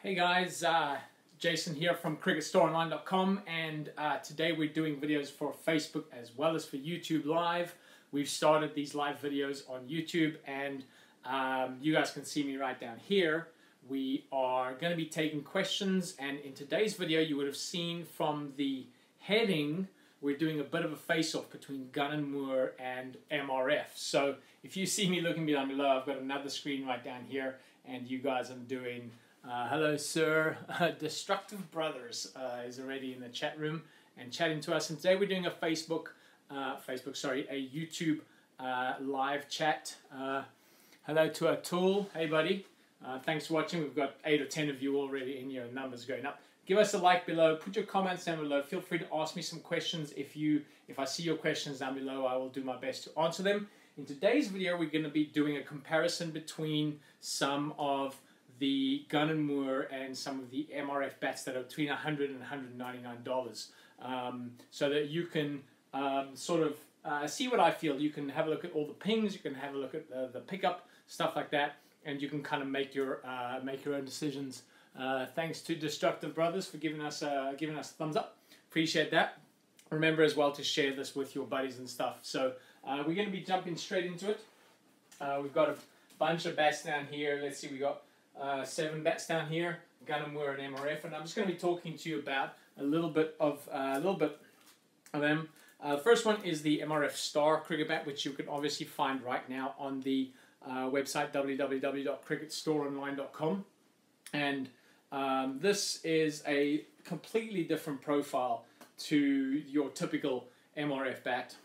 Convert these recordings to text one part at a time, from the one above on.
Hey guys, Jason here from cricketstoreonline.com, and today we're doing videos for Facebook as well as for YouTube Live. We've started these live videos on YouTube, and you guys can see me right down here. We are going to be taking questions, and in today's video you would have seen from the heading we're doing a bit of a face-off between Gun & Moore and MRF. So if you see me looking down below, I've got another screen right down here, and you guys are doing hello sir, Destructive Brothers is already in the chat room and chatting to us, and today we're doing a a YouTube live chat. Hello to Atul, hey buddy, thanks for watching. We've got 8 or 10 of you already in your numbers going up. Give us a like below, put your comments down below, feel free to ask me some questions. If I see your questions down below, I will do my best to answer them. In today's video we're going to be doing a comparison between some of the Gun & Moore and some of the MRF bats that are between $100 and $199, so that you can sort of see what I feel. You can have a look at all the pings, you can have a look at the pickup, stuff like that, and you can kind of make your own decisions. Thanks to Destructive Brothers for giving us a thumbs up. Appreciate that. Remember as well to share this with your buddies and stuff. So we're going to be jumping straight into it. We've got a bunch of bats down here. Let's see, we got 7 bats down here, Gun & Moore and MRF, and I'm just going to be talking to you about a little bit of them. The first one is the MRF Star cricket bat, which you can obviously find right now on the website www.cricketstoreonline.com, and this is a completely different profile to your typical MRF bat,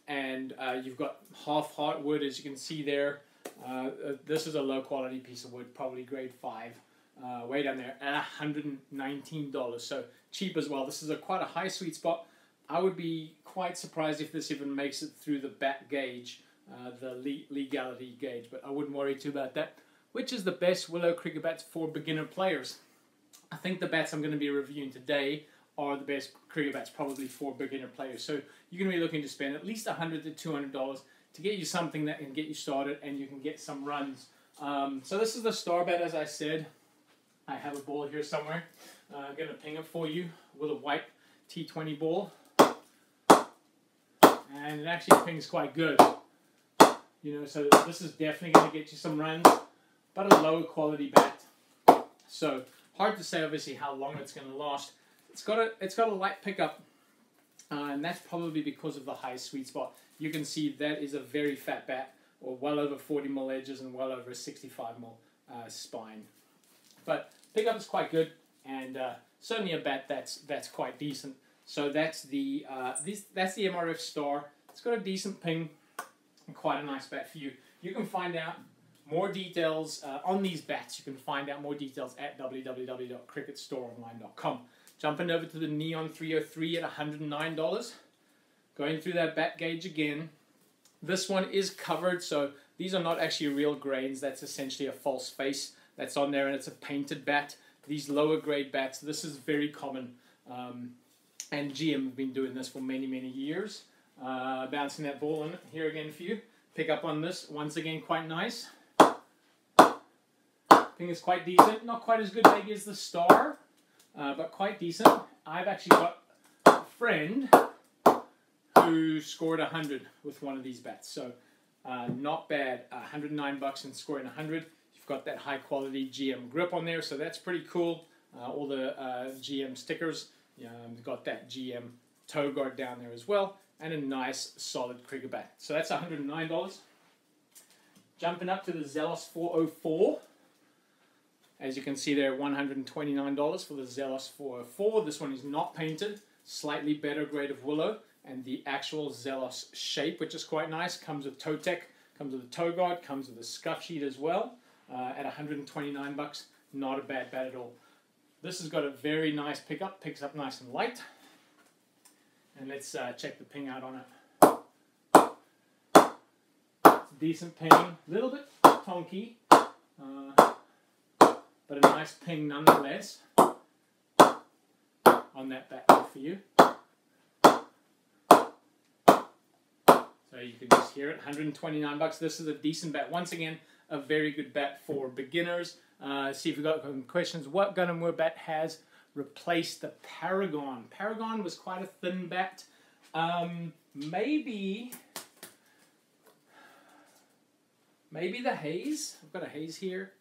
and you've got half heartwood, as you can see there. This is a low quality piece of wood, probably grade 5, way down there at $119, so cheap as well. This is quite a high sweet spot. I would be quite surprised if this even makes it through the bat gauge, the legality gauge, but I wouldn't worry too about that. Which is the best willow cricket bats for beginner players? I think the bats I'm going to be reviewing today are the best cricket bats probably for beginner players. So you're going to be looking to spend at least $100 to $200 to get you something that can get you started and you can get some runs. So this is the Star bat, as I said. I have a ball here somewhere. I'm going to ping it for you with a white T20 ball. And it actually pings quite good. You know, so this is definitely going to get you some runs, but a lower quality bat. So hard to say obviously how long it's going to last. It's got a light pickup, and that's probably because of the high sweet spot. You can see that is a very fat bat, or well over 40 mil edges and well over a 65 mil spine. But pickup is quite good, and certainly a bat that's quite decent. So that's the MRF Star. It's got a decent ping and quite a nice bat for you. You can find out more details on these bats. You can find out more details at www.cricketstoreonline.com. Jumping over to the Neon 303 at $109. Going through that bat gauge again. This one is covered, so these are not actually real grains. That's essentially a false face that's on there, and it's a painted bat. These lower grade bats, this is very common, and GM have been doing this for many, many years. Bouncing that ball in here again for you. Pick up on this, once again quite nice. I think it's quite decent, not quite as good maybe as the Star, but quite decent. I've actually got a friend who scored 100 with one of these bats, so not bad. $109 and scoring 100. You've got that high quality GM grip on there, so that's pretty cool. All the GM stickers. You've got that GM toe guard down there as well, and a nice solid cricket bat. So that's $109. Jumping up to the Zelos 404. As you can see there, $129 for the Zelos 404. This one is not painted, slightly better grade of willow, and the actual Zelos shape, which is quite nice, comes with toe tech, comes with a toe guard, comes with a scuff sheet as well, at $129. Not a bad bat at all. This has got a very nice pickup, picks up nice and light. And let's check the ping out on it. It's a decent ping, a little bit tonky, but a nice ping nonetheless on that bat for you. So you can just hear it, $129. This is a decent bat. Once again, a very good bat for beginners. See if we've got some questions. What gun and moor bat has replaced the Paragon? Paragon was quite a thin bat. Maybe the Hayes. I've got a Hayes here.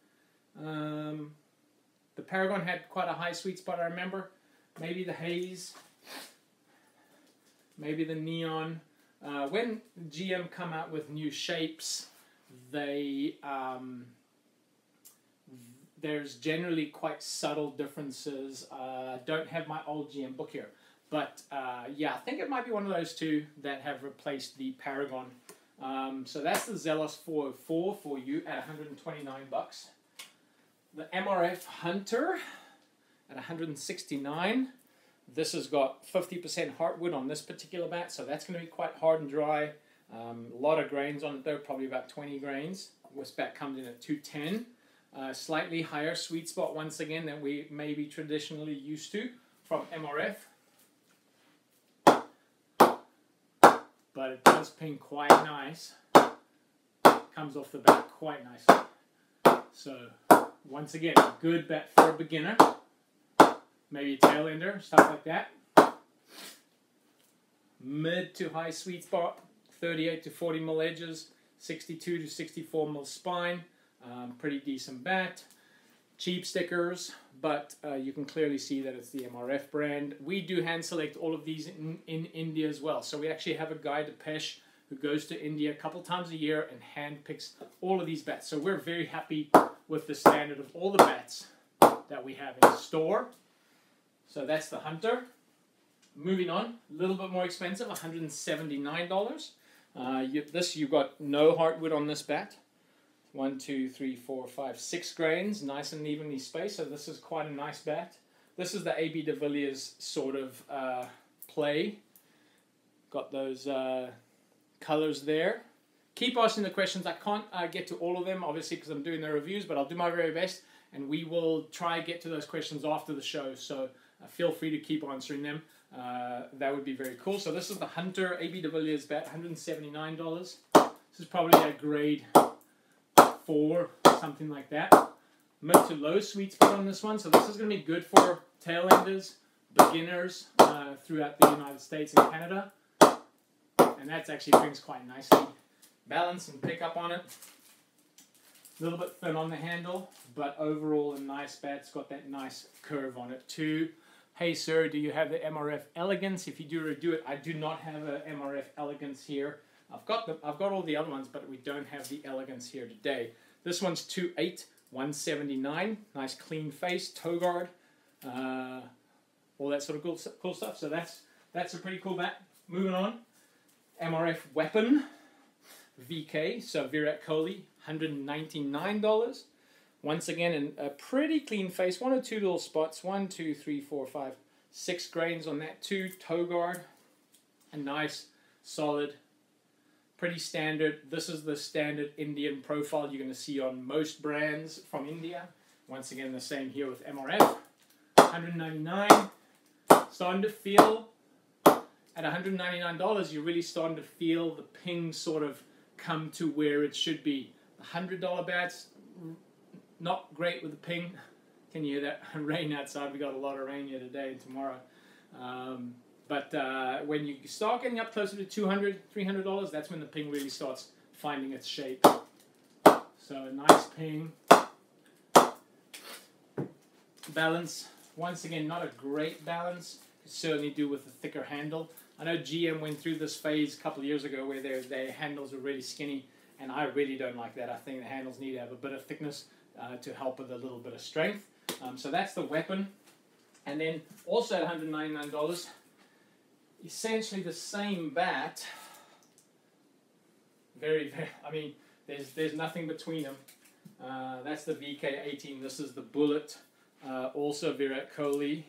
The Paragon had quite a high sweet spot, I remember. Maybe the Hayes. Maybe the Neon. When GM come out with new shapes, they there's generally quite subtle differences. Don't have my old GM book here, but yeah, I think it might be one of those two that have replaced the Paragon. So that's the Zelos 404 for you at $129. The MRF Hunter at $169. This has got 50% heartwood on this particular bat, so that's going to be quite hard and dry. A lot of grains on it though, probably about 20 grains. This bat comes in at $210. Slightly higher sweet spot once again than we may be traditionally used to from MRF. But it does ping quite nice. Comes off the bat quite nicely. So once again, a good bat for a beginner. Maybe a tail ender, stuff like that. Mid to high sweet spot, 38 to 40 mil edges, 62 to 64 mil spine. Pretty decent bat. Cheap stickers, but you can clearly see that it's the MRF brand. We do hand select all of these in India as well. So we actually have a guy, Depesh, who goes to India a couple times a year and hand picks all of these bats. So we're very happy with the standard of all the bats that we have in store. So that's the Hunter. Moving on, a little bit more expensive, $179. You've got no heartwood on this bat. 1, 2, 3, 4, 5, 6 grains, nice and evenly spaced. So this is quite a nice bat. This is the A.B. de Villiers sort of play. Got those colors there. Keep asking the questions. I can't get to all of them, obviously, because I'm doing the reviews, but I'll do my very best, and we will try to get to those questions after the show. So feel free to keep answering them. That would be very cool. So this is the Hunter A.B. de Villiers bat, $179. This is probably a grade 4, something like that. Mid to low sweet spot on this one. So this is going to be good for tail enders, beginners throughout the United States and Canada. And that's actually brings quite nicely. Balance and pickup on it. A little bit thin on the handle, but overall a nice bat. It's got that nice curve on it too. Hey sir, do you have the MRF Elegance? If you do it. I do not have a MRF Elegance here. I've got all the other ones, but we don't have the Elegance here today. This one's 2.8, $179. Nice clean face, toe guard, all that sort of cool stuff. So that's a pretty cool bat. Moving on, MRF Weapon VK. So Virat Kohli, $199. Once again, in a pretty clean face. 1 or 2 little spots. 1, 2, 3, 4, 5, 6 grains on that too. Toe guard, a nice solid. Pretty standard. This is the standard Indian profile you're going to see on most brands from India. Once again, the same here with MRF. $199. Starting to feel, at $199, you're really starting to feel the ping sort of come to where it should be. $100 bats, not great with the ping. Can you hear that rain outside? We got a lot of rain here today and tomorrow. But when you start getting up closer to $200, $300, that's when the ping really starts finding its shape. So a nice ping. Balance, once again, not a great balance. Could certainly do with a thicker handle. I know GM went through this phase a couple of years ago where their handles are really skinny, and I really don't like that. I think the handles need to have a bit of thickness to help with a little bit of strength. So that's the Weapon. And then also at $199, essentially the same bat. Very, I mean, there's nothing between them. That's the VK18. This is the Bullet. Also Virat Kohli.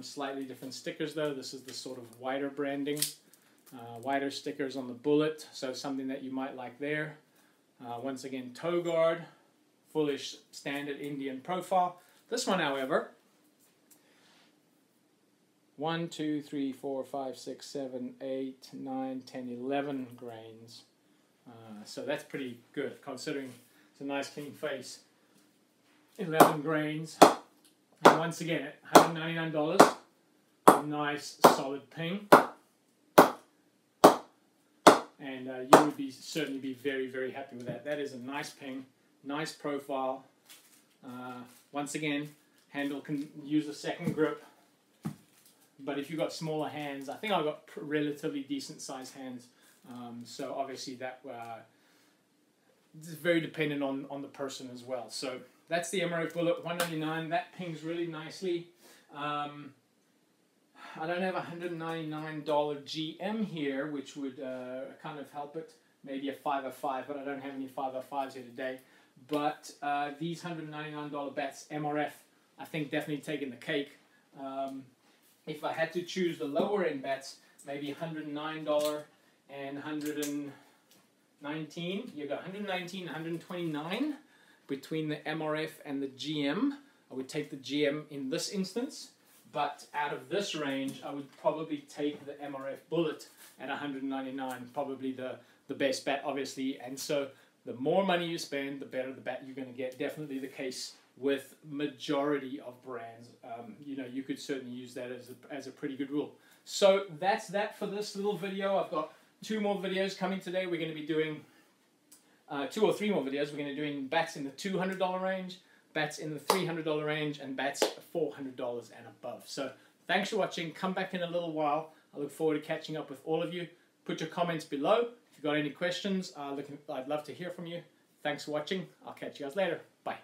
Slightly different stickers though. This is the sort of wider branding. Wider stickers on the Bullet. So something that you might like there. Once again, toe guard. Fullish standard Indian profile. This one, however, 1, 2, 3, 4, 5, 6, 7, 8, 9, 10, 11 grains. So that's pretty good considering. It's a nice clean face. 11 grains. And once again, at $199, a nice solid ping. And you would certainly be very, very happy with that. That is a nice ping, nice profile. Once again, handle can use a second grip. But if you've got smaller hands, I think I've got relatively decent sized hands. So obviously that is very dependent on the person as well. So that's the MRF Bullet, $199. That pings really nicely. I don't have a $199 GM here, which would kind of help it. Maybe a 505, but I don't have any 505s here today. But these $199 bats, MRF, I think definitely taking the cake. If I had to choose the lower end bats, maybe $109 and $119. You've got $119, $129 between the MRF and the GM. I would take the GM in this instance. But out of this range, I would probably take the MRF Bullet at $199, probably the best bat, obviously. And so the more money you spend, the better the bat you're going to get. Definitely the case with majority of brands. You know, you could certainly use that as a pretty good rule. So that's that for this little video. I've got 2 more videos coming today. We're going to be doing 2 or 3 more videos. We're going to be doing bats in the $200 range, bats in the $300 range, and bats $400 and above. So thanks for watching. Come back in a little while. I look forward to catching up with all of you. Put your comments below. If you've got any questions, I'd love to hear from you. Thanks for watching. I'll catch you guys later. Bye.